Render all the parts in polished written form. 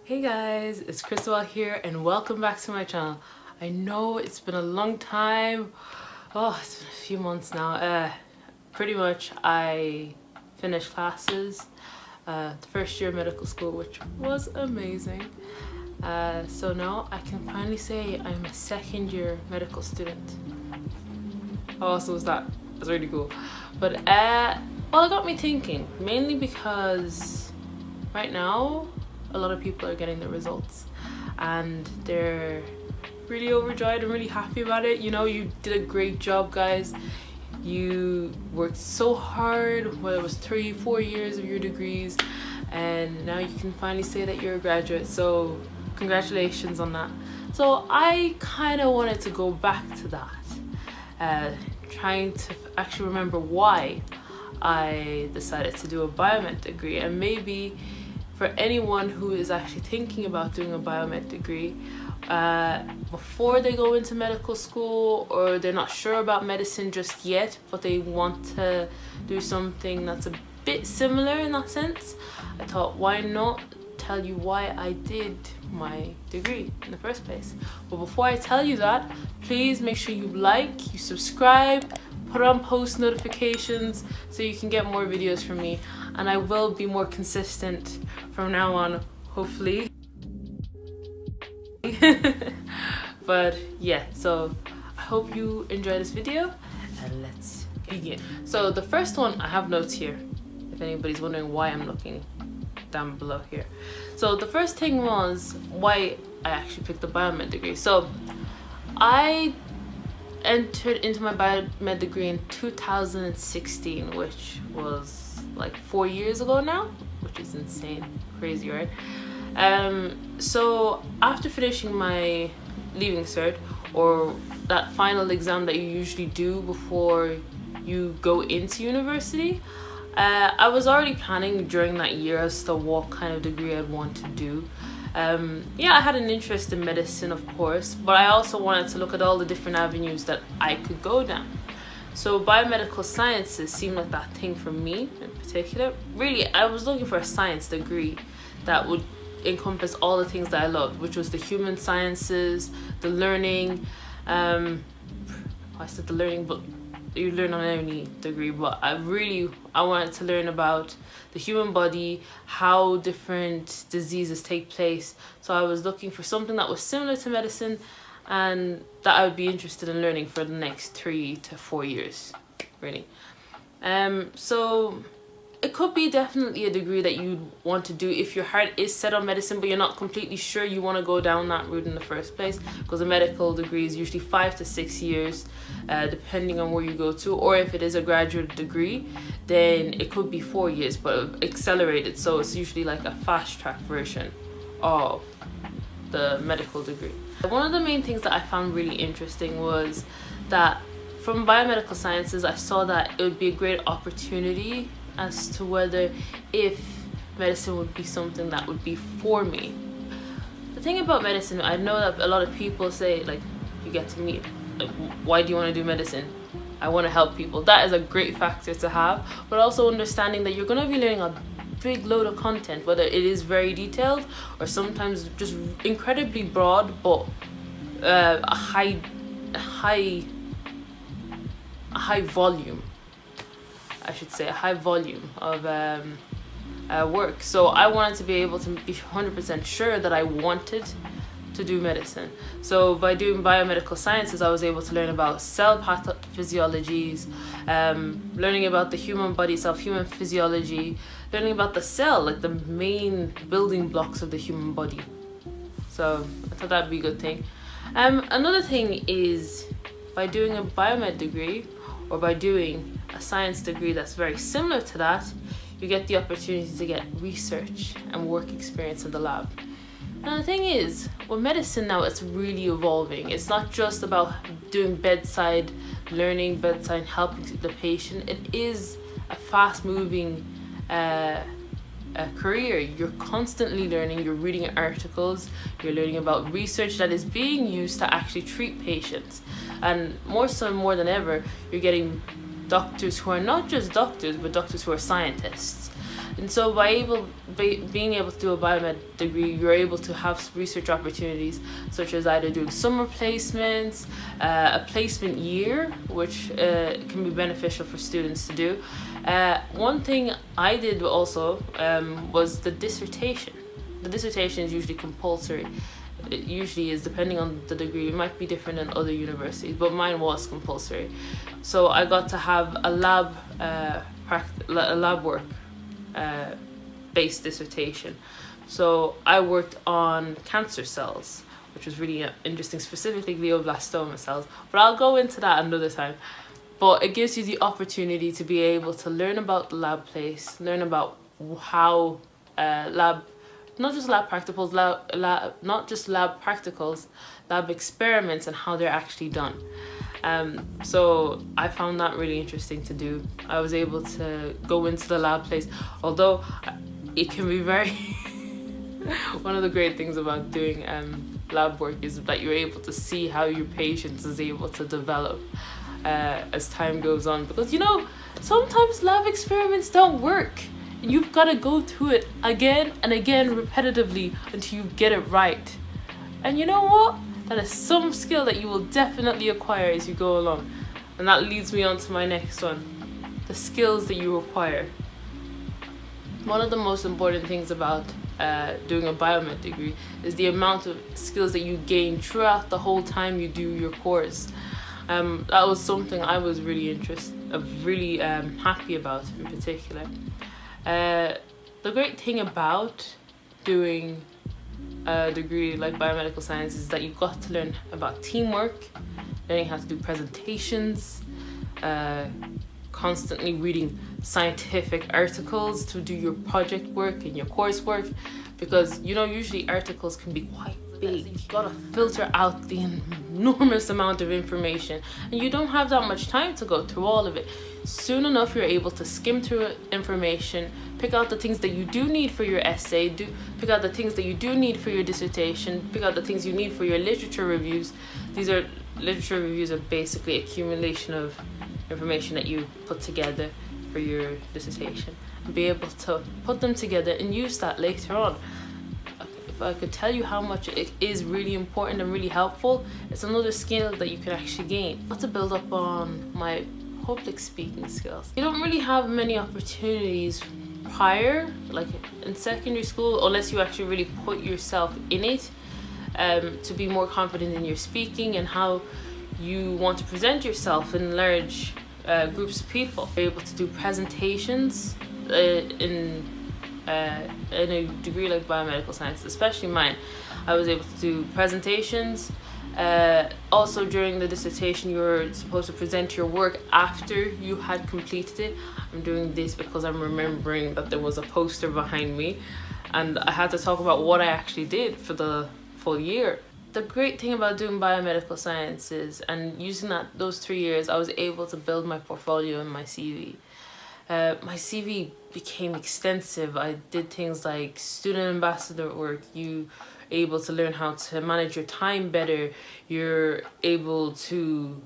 Hey guys, it's Crystal here and welcome back to my channel. I know it's been a long time. Oh, it's been a few months now. Pretty much I finished classes, the first year of medical school, which was amazing. So now I can finally say I'm a second year medical student. How awesome was that? That's really cool. But well, it got me thinking, mainly because right now a lot of people are getting the results and they're really overjoyed and really happy about it. You know, you did a great job, guys. You worked so hard, whether it was 3-4 years of your degrees, and now you can finally say that you're a graduate, so congratulations on that. So I kind of wanted to go back to that, trying to actually remember why I decided to do a biomed degree, and maybe for anyone who is actually thinking about doing a biomed degree before they go into medical school, or they're not sure about medicine just yet but they want to do something that's a bit similar in that sense, I thought, why not tell you why I did my degree in the first place. But before I tell you that, please make sure you like, you subscribe, put on post notifications so you can get more videos from me, and I will be more consistent from now on, hopefully. But yeah, so I hope you enjoy this video and let's begin. So the first one, I have notes here if anybody's wondering why I'm looking down below here. So the first thing was why I actually picked the biomed degree. So I entered into my biomed degree in 2016, which was like 4 years ago now, which is insane, crazy, right? So after finishing my leaving cert, or that final exam that you usually do before you go into university, I was already planning during that year as to what kind of degree I'd want to do. Yeah, I had an interest in medicine, of course, but I also wanted to look at all the different avenues that I could go down. So biomedical sciences seemed like that thing for me in particular. Really, I was looking for a science degree that would encompass all the things that I loved, which was the human sciences, the learning. I said the learning, but you learn on any degree, but I wanted to learn about the human body, how different diseases take place. So I was looking for something that was similar to medicine and that I would be interested in learning for the next 3 to 4 years, really. So it could be definitely a degree that you want to do if your heart is set on medicine but you're not completely sure you want to go down that route in the first place, because a medical degree is usually 5 to 6 years, depending on where you go to, or if it is a graduate degree then it could be 4 years but accelerated, so it's usually like a fast track version of the medical degree. One of the main things that I found really interesting was that from biomedical sciences I saw that it would be a great opportunity as to whether if medicine would be something that would be for me. The thing about medicine, I know that a lot of people say, like, you get to meet, like, why do you want to do medicine? I want to help people. That is a great factor to have, but also understanding that you're going to be learning a big load of content, whether it is very detailed or sometimes just incredibly broad, but a high volume, I should say, a high volume of work. So I wanted to be able to be 100% sure that I wanted to do medicine. So by doing biomedical sciences, I was able to learn about cell pathophysiologies, learning about the human body itself, human physiology, learning about the cell, like the main building blocks of the human body. So I thought that'd be a good thing. Another thing is, by doing a biomed degree or by doing a science degree that's very similar to that, you get the opportunity to get research and work experience in the lab. And the thing is, with medicine now, it's really evolving. It's not just about doing bedside learning, bedside helping the patient. It is a fast-moving career. You're constantly learning, you're reading articles, you're learning about research that is being used to actually treat patients. And more than ever, you're getting doctors who are not just doctors, but doctors who are scientists. And so by being able to do a biomed degree, you're able to have research opportunities such as either doing summer placements, a placement year, which can be beneficial for students to do. One thing I did also was the dissertation. The dissertation is usually compulsory. It usually is, depending on the degree. It might be different in other universities, but mine was compulsory. So I got to have a lab work based dissertation. So I worked on cancer cells, which was really interesting, specifically glioblastoma cells, but I'll go into that another time. But it gives you the opportunity to be able to learn about the lab place, learn about how not just lab practicals, lab experiments, and how they're actually done. So I found that really interesting to do. I was able to go into the lab place, although it can be very one of the great things about doing lab work is that you're able to see how your patient is able to develop as time goes on, because you know, sometimes lab experiments don't work. You've got to go through it again and again repetitively until you get it right. And you know what? That is some skill that you will definitely acquire as you go along. And that leads me on to my next one. The skills that you acquire. One of the most important things about doing a biomed degree is the amount of skills that you gain throughout the whole time you do your course. That was something I was really happy about in particular. The great thing about doing a degree like biomedical science is that you've got to learn about teamwork, learning how to do presentations, constantly reading scientific articles to do your project work and your coursework, because you know, usually articles can be quite big. You've got to filter out the enormous amount of information, and you don't have that much time to go through all of it. Soon enough, you're able to skim through information, pick out the things that you do need for your essay, pick out the things that you do need for your dissertation, pick out the things you need for your literature reviews. Literature reviews are basically accumulation of information that you put together for your dissertation, and be able to put them together and use that later on. If I could tell you how much it is really important and really helpful, it's another skill that you can actually gain. Not to build up on my public speaking skills. You don't really have many opportunities prior, like in secondary school, unless you actually really put yourself in it, to be more confident in your speaking and how you want to present yourself in large groups of people. You're able to do presentations in a degree like biomedical science, especially mine. I was able to do presentations. Also during the dissertation, you're supposed to present your work after you had completed it. I'm doing this because I'm remembering that there was a poster behind me and I had to talk about what I actually did for the full year. The great thing about doing biomedical sciences and using those 3 years, I was able to build my portfolio and my CV. My CV became extensive. I did things like student ambassador work. You're able to learn how to manage your time better. You're able to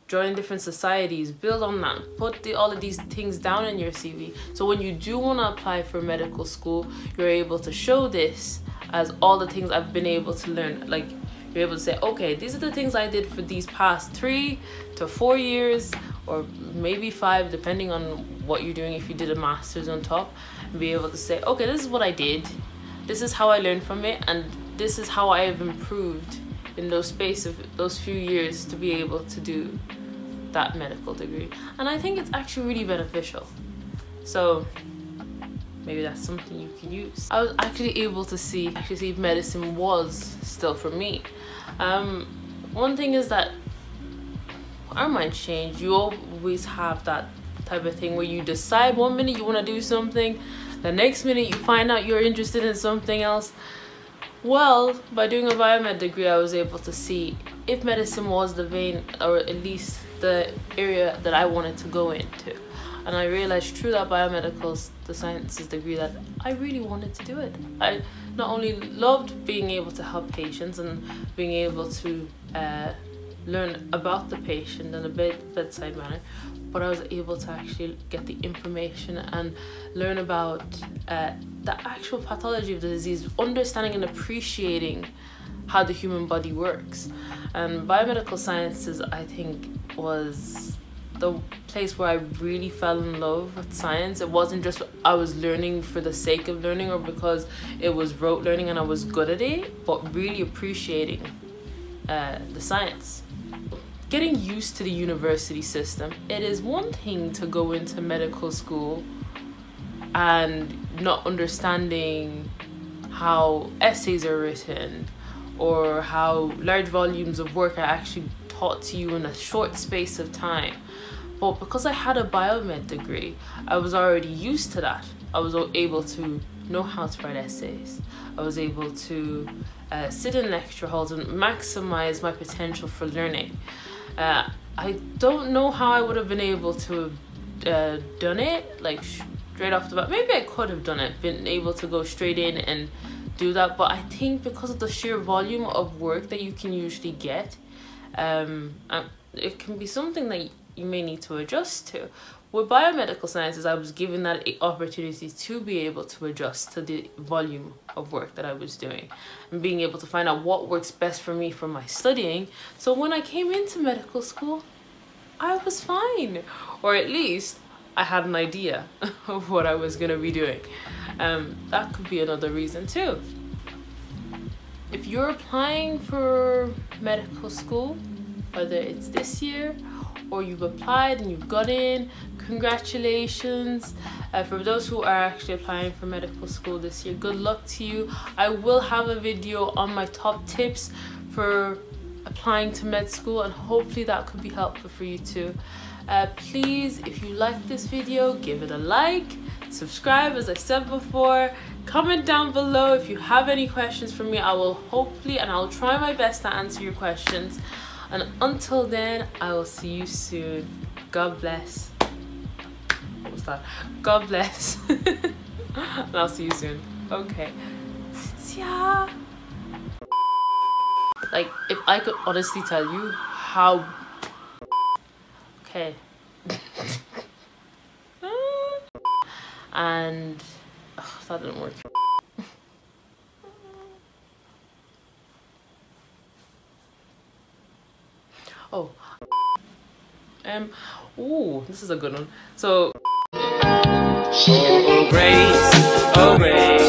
join different societies, build on that, put all of these things down in your CV. So when you do want to apply for medical school, you're able to show this as all the things I've been able to learn. Like, you're able to say, okay, these are the things I did for these past 3 to 4 years, or maybe 5, depending on what you're doing, if you did a master's on top, and be able to say, okay, this is what I did, this is how I learned from it, and this is how I have improved in those few years to be able to do that medical degree. And I think it's actually really beneficial. So maybe that's something you can use. I was actually able to see if medicine was still for me. One thing is that our minds change. You always have that type of thing where you decide one minute you want to do something, the next minute you find out you're interested in something else. Well, by doing a biomed degree, I was able to see if medicine was the vein, or at least the area that I wanted to go into. And I realized through that the sciences degree, that I really wanted to do it. I not only loved being able to help patients and being able to learn about the patient in a bedside manner, but I was able to actually get the information and learn about the actual pathology of the disease, understanding and appreciating how the human body works. And biomedical sciences, I think, was the place where I really fell in love with science. It wasn't just I was learning for the sake of learning or because it was rote learning and I was good at it, but really appreciating the science. Getting used to the university system. It is one thing to go into medical school and not understanding how essays are written or how large volumes of work are actually taught to you in a short space of time. But because I had a biomed degree, I was already used to that. I was able to know how to write essays. I was able to sit in lecture halls and maximize my potential for learning. I don't know how I would have been able to have done it, like straight off the bat. Maybe I could have done it, been able to go straight in and do that, but I think because of the sheer volume of work that you can usually get, it can be something that you may need to adjust to. With biomedical sciences, I was given that opportunity to be able to adjust to the volume of work that I was doing and being able to find out what works best for me for my studying. So when I came into medical school, I was fine, or at least I had an idea of what I was going to be doing. That could be another reason too. If you're applying for medical school, whether it's this year or you've applied and you've got in, congratulations. For those who are actually applying for medical school this year, good luck to you. I will have a video on my top tips for applying to med school, and hopefully that could be helpful for you too. Please, if you like this video, give it a like, subscribe as I said before, comment down below if you have any questions for me. I will hopefully, and I'll try my best to answer your questions. And until then, I will see you soon. God bless. What was that? God bless. And I'll see you soon. Okay. See ya. Like, if I could honestly tell you how... Okay. And... Oh, that didn't work. Oh. Ooh, this is a good one. So... Oh, grace. Oh, grace.